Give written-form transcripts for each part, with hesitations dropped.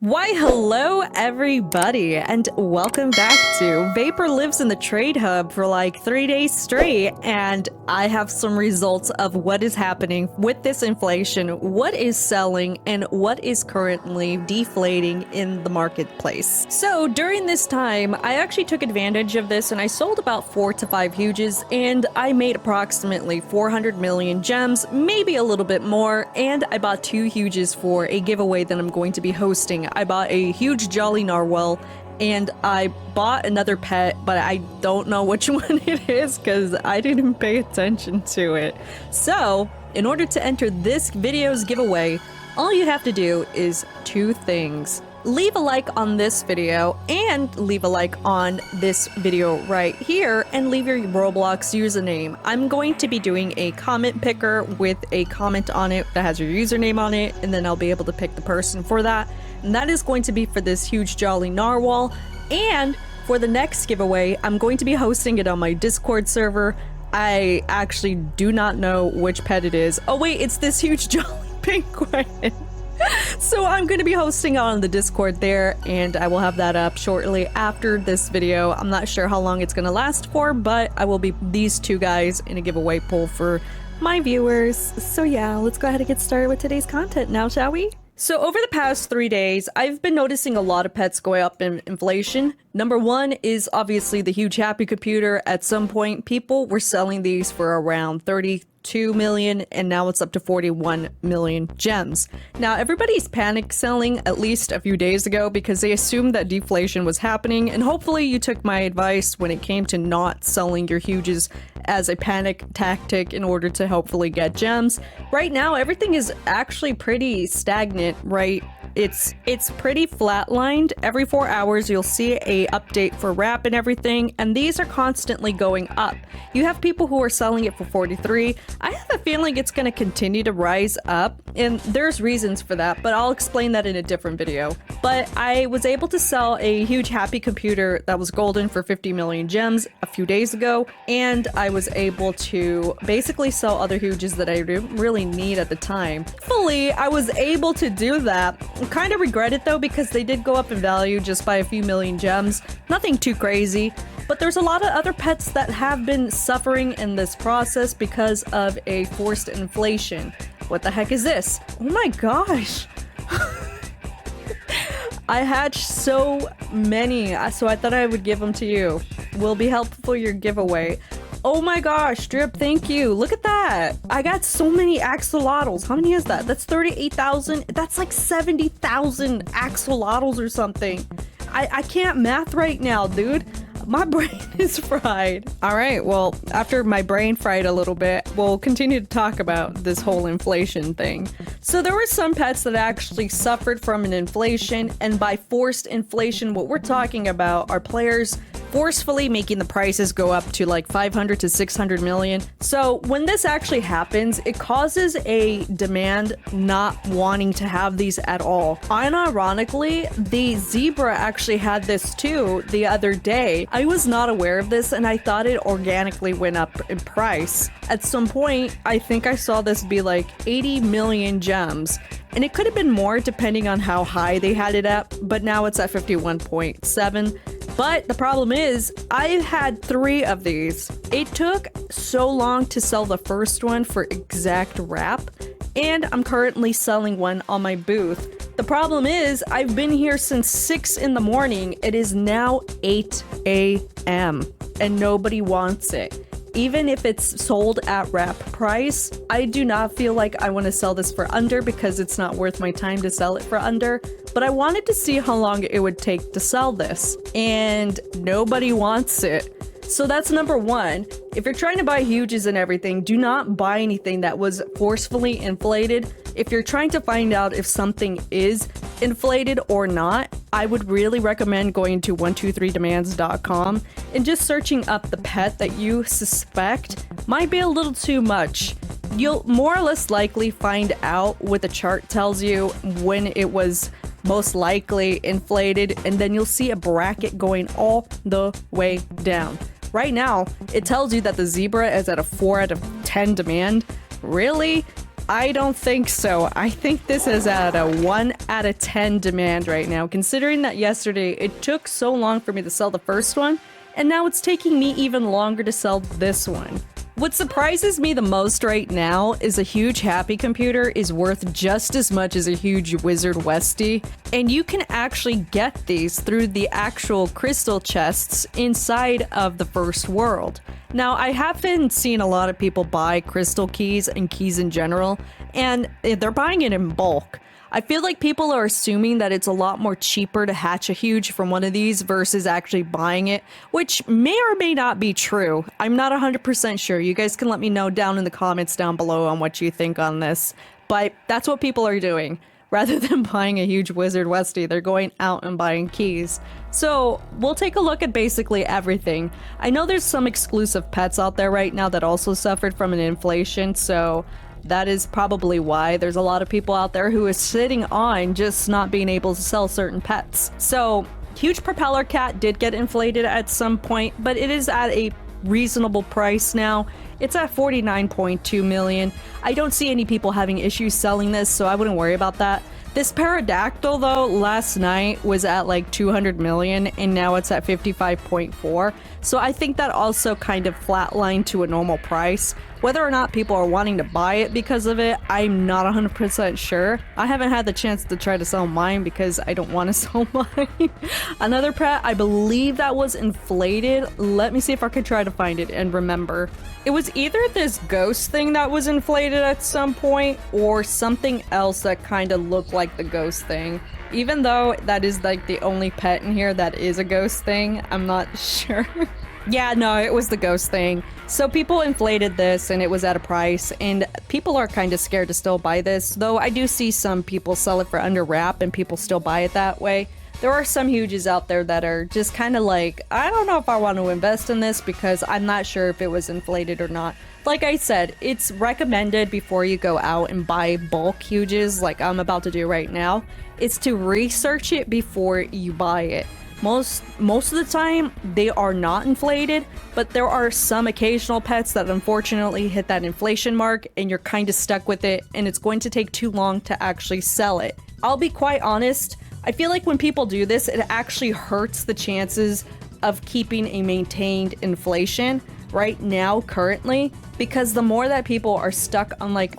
Why, hello everybody, and welcome back to Vapor lives in the trade hub for like 3 days straight, and I have some results of what is happening with this inflation, what is selling, and what is currently deflating in the marketplace. So during this time, I actually took advantage of this and I sold about 4 to 5 huges, and I made approximately 400 million gems, maybe a little bit more, and I bought 2 huges for a giveaway that I'm going to be hosting. I bought a huge Jolly Narwhal, and I bought another pet, but I don't know which one it is because I didn't pay attention to it. So, in order to enter this video's giveaway, all you have to do is 2 things. Leave a like on this video and leave a like on this video right here and leave your Roblox username. I'm going to be doing a comment picker with a comment on it that has your username on it, and then I'll be able to pick the person for that. And that is going to be for this huge Jolly Narwhal. And for the next giveaway, I'm going to be hosting it on my Discord server. I actually do not know which pet it is. Oh wait, it's this huge Jolly Penguin. So I'm going to be hosting on the Discord there, and I will have that up shortly after this video. I'm not sure how long it's going to last for, but I will be these 2 guys in a giveaway pool for my viewers. So yeah, let's go ahead and get started with today's content now, shall we? So over the past 3 days, I've been noticing a lot of pets going up in inflation. Number 1 is obviously the huge Happy Computer. At some point, people were selling these for around 32 million, and now it's up to 41 million gems. Now, everybody's panic selling at least a few days ago because they assumed that deflation was happening, and hopefully you took my advice when it came to not selling your huges as a panic tactic in order to hopefully get gems. Right now, everything is actually pretty stagnant, right? It's pretty flatlined. Every 4 hours you'll see a update for wrap and everything, and these are constantly going up. You have people who are selling it for 43. I have a feeling it's going to continue to rise up, and there's reasons for that, but I'll explain that in a different video. But I was able to sell a huge Happy Computer that was golden for 50 million gems a few days ago, and I was able to basically sell other huges that I didn't really need at the time. Fully, I was able to do that. I kind of regret it though because they did go up in value just by a few million gems. Nothing too crazy, but there's a lot of other pets that have been suffering in this process because of a forced inflation. What the heck is this? Oh my gosh! I hatched so many, so I thought I would give them to you. Will be helpful for your giveaway. Oh my gosh, Drip, thank you. Look at that. I got so many axolotls. How many is that? That's 38,000. That's like 70,000 axolotls or something. I can't math right now, dude. My brain is fried. All right, well, after my brain fried a little bit, we'll continue to talk about this whole inflation thing. So there were some pets that actually suffered from an inflation, and by forced inflation, what we're talking about are players forcefully making the prices go up to like 500 to 600 million. So when this actually happens, it causes a demand not wanting to have these at all. Unironically, the zebra actually had this too the other day. I was not aware of this and I thought it organically went up in price. At some point, I think I saw this be like 80 million gems. And it could have been more depending on how high they had it at, but now it's at 51.7. But the problem is, I've had 3 of these. It took so long to sell the first one for exact wrap, and I'm currently selling one on my booth. The problem is, I've been here since 6 in the morning. It is now 8 a.m. and nobody wants it. Even if it's sold at wrap price, I do not feel like I want to sell this for under because it's not worth my time to sell it for under. But I wanted to see how long it would take to sell this, and nobody wants it. So that's number 1. If you're trying to buy huges and everything, do not buy anything that was forcefully inflated. If you're trying to find out if something is inflated or not, I would really recommend going to 123demands.com and just searching up the pet that you suspect might be a little too much. You'll more or less likely find out what the chart tells you when it was most likely inflated, and then you'll see a bracket going all the way down. Right now, it tells you that the zebra is at a 4 out of 10 demand. Really? I don't think so. I think this is at a 1 out of 10 demand right now, considering that yesterday it took so long for me to sell the first one, and now it's taking me even longer to sell this one. What surprises me the most right now is a huge Happy computer is worth just as much as a huge Wizard Westie, and you can actually get these through the actual crystal chests inside of the first world. Now, I haven't seen a lot of people buy crystal keys and keys in general, and they're buying it in bulk. I feel like people are assuming that it's a lot more cheaper to hatch a huge from one of these versus actually buying it, which may or may not be true. I'm not 100% sure. You guys can let me know down in the comments down below on what you think on this. But that's what people are doing. Rather than buying a huge Wizard Westie, they're going out and buying keys. So we'll take a look at basically everything. I know there's some exclusive pets out there right now that also suffered from an inflation, so that is probably why there's a lot of people out there who is sitting on just not being able to sell certain pets. So, huge propeller cat did get inflated at some point, but it is at a reasonable price now. It's at 49.2 million. I don't see any people having issues selling this, so I wouldn't worry about that. This pterodactyl though, last night was at like 200 million and now it's at 55.4. So I think that also kind of flatlined to a normal price. Whether or not people are wanting to buy it because of it, I'm not 100% sure. I haven't had the chance to try to sell mine because I don't want to sell mine. Another pet, I believe that was inflated. Let me see if I could try to find it and remember. It was either this ghost thing that was inflated at some point or something else that kind of looked like the ghost thing. Even though that is like the only pet in here that is a ghost thing, I'm not sure. Yeah, no, it was the ghost thing. So people inflated this and it was at a price, and people are kind of scared to still buy this, though I do see some people sell it for under wrap and people still buy it that way. There are some huges out there that are just kind of like, I don't know if I want to invest in this because I'm not sure if it was inflated or not. Like I said, it's recommended before you go out and buy bulk huges like I'm about to do right now. It's to research it before you buy it. Most of the time, they are not inflated, but there are some occasional pets that unfortunately hit that inflation mark and you're kind of stuck with it and it's going to take too long to actually sell it. I'll be quite honest, I feel like when people do this, it actually hurts the chances of keeping a maintained inflation right now currently, because the more that people are stuck on like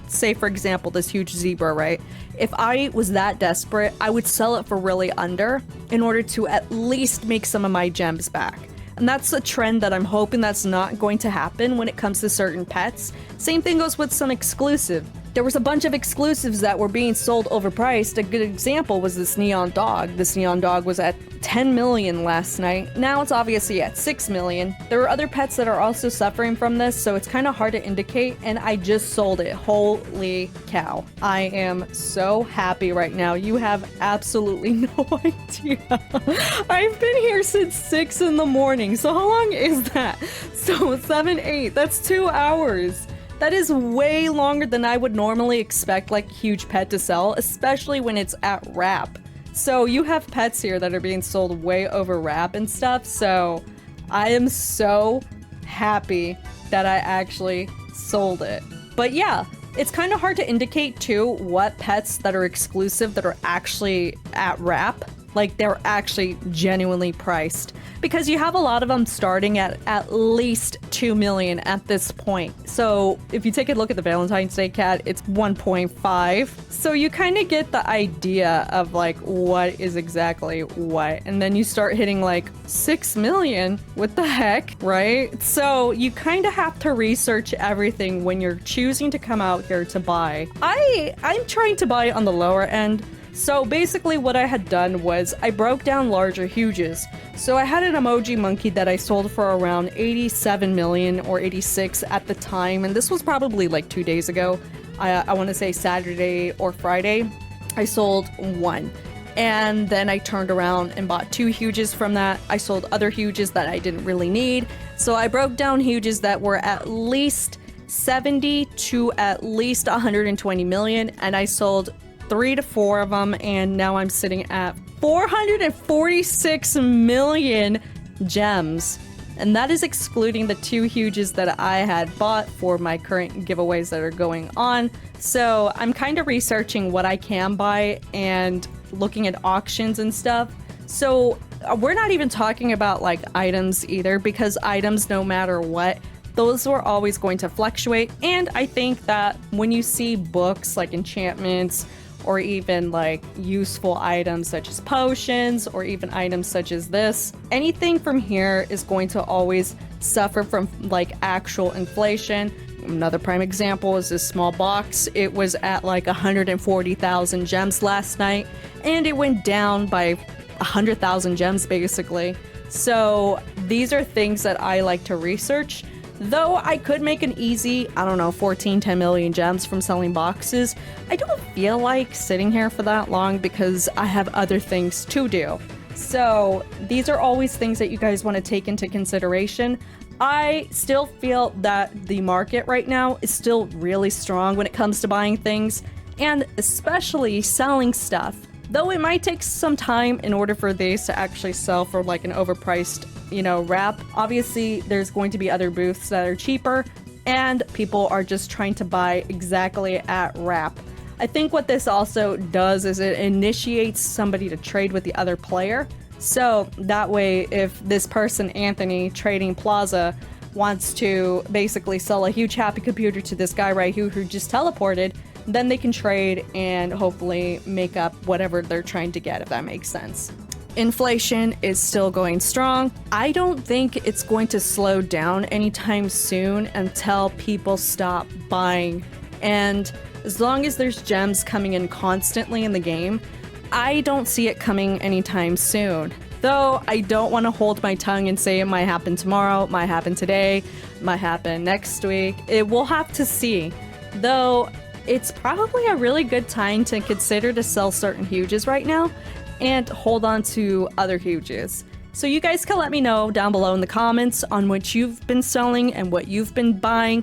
say for example this huge zebra, right? If I was that desperate, I would sell it for really under in order to at least make some of my gems back. And that's a trend that I'm hoping that's not going to happen when it comes to certain pets. Same thing goes with some exclusive. There was a bunch of exclusives that were being sold overpriced. A good example was this neon dog. This neon dog was at 10 million last night. Now it's obviously at 6 million. There are other pets that are also suffering from this, so it's kind of hard to indicate, and I just sold it. Holy cow. I am so happy right now. You have absolutely no idea. I've been here since 6 in the morning, so how long is that? So 7, 8, that's 2 hours. That is way longer than I would normally expect like huge pet to sell, especially when it's at wrap. So you have pets here that are being sold way over wrap and stuff, so I am so happy that I actually sold it. But yeah, it's kind of hard to indicate too what pets that are exclusive that are actually at wrap, like they're actually genuinely priced, because you have a lot of them starting at least 2 million at this point. So if you take a look at the Valentine's Day cat, it's 1.5. So you kind of get the idea of like what is exactly what, and then you start hitting like 6 million. What the heck, right? So you kind of have to research everything when you're choosing to come out here to buy. I'm trying to buy on the lower end. So basically what I had done was I broke down larger huges. So I had an emoji monkey that I sold for around 87 million or 86 at the time, and this was probably like 2 days ago. I want to say Saturday or Friday. I sold one. And then I turned around and bought 2 huges from that. I sold other huges that I didn't really need. So I broke down huges that were at least 70 to at least 120 million, and I sold 3 to 4 of them, and now I'm sitting at 446 million gems. and that is excluding the 2 huges that I had bought for my current giveaways that are going on. So I'm kind of researching what I can buy and looking at auctions and stuff. So we're not even talking about like items either, because items, no matter what, those are always going to fluctuate. And I think that when you see books like enchantments, or even like useful items such as potions, or even items such as this, anything from here is going to always suffer from like actual inflation. Another prime example is this small box. It was at like 140,000 gems last night, and it went down by 100,000 gems basically. So these are things that I like to research. Though I could make an easy, I don't know, 10 million gems from selling boxes, I don't feel like sitting here for that long because I have other things to do. So these are always things that you guys want to take into consideration. I still feel that the market right now is still really strong when it comes to buying things, and especially selling stuff. Though it might take some time in order for these to actually sell for like an overpriced, wrap. Obviously, there's going to be other booths that are cheaper, and people are just trying to buy exactly at wrap. I think what this also does is it initiates somebody to trade with the other player. So that way, if this person, Anthony, trading Plaza, wants to basically sell a huge happy computer to this guy right here who just teleported, then they can trade and hopefully make up whatever they're trying to get, if that makes sense. Inflation is still going strong. I don't think it's going to slow down anytime soon until people stop buying. And as long as there's gems coming in constantly in the game, I don't see it coming anytime soon. Though I don't want to hold my tongue and say it might happen tomorrow, it might happen today, it might happen next week. We'll have to see. Though it's probably a really good time to consider to sell certain huges right now and hold on to other huges. So you guys can let me know down below in the comments on what you've been selling and what you've been buying.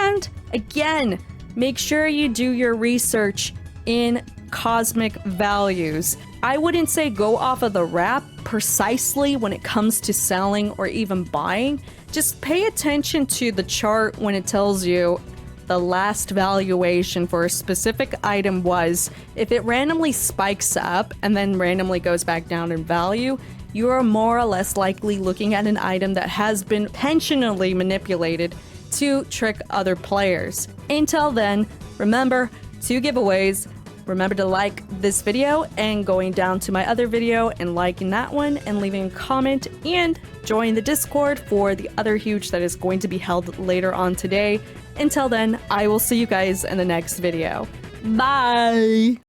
And again, make sure you do your research in cosmic values. I wouldn't say go off of the wrap precisely when it comes to selling or even buying. Just pay attention to the chart when it tells you the last valuation for a specific item was. If it randomly spikes up and then randomly goes back down in value, you are more or less likely looking at an item that has been intentionally manipulated to trick other players. Until then, remember 2 giveaways. Remember to like this video and going down to my other video and liking that one and leaving a comment, and join the Discord for the other huge that is going to be held later on today. Until then, I will see you guys in the next video. Bye!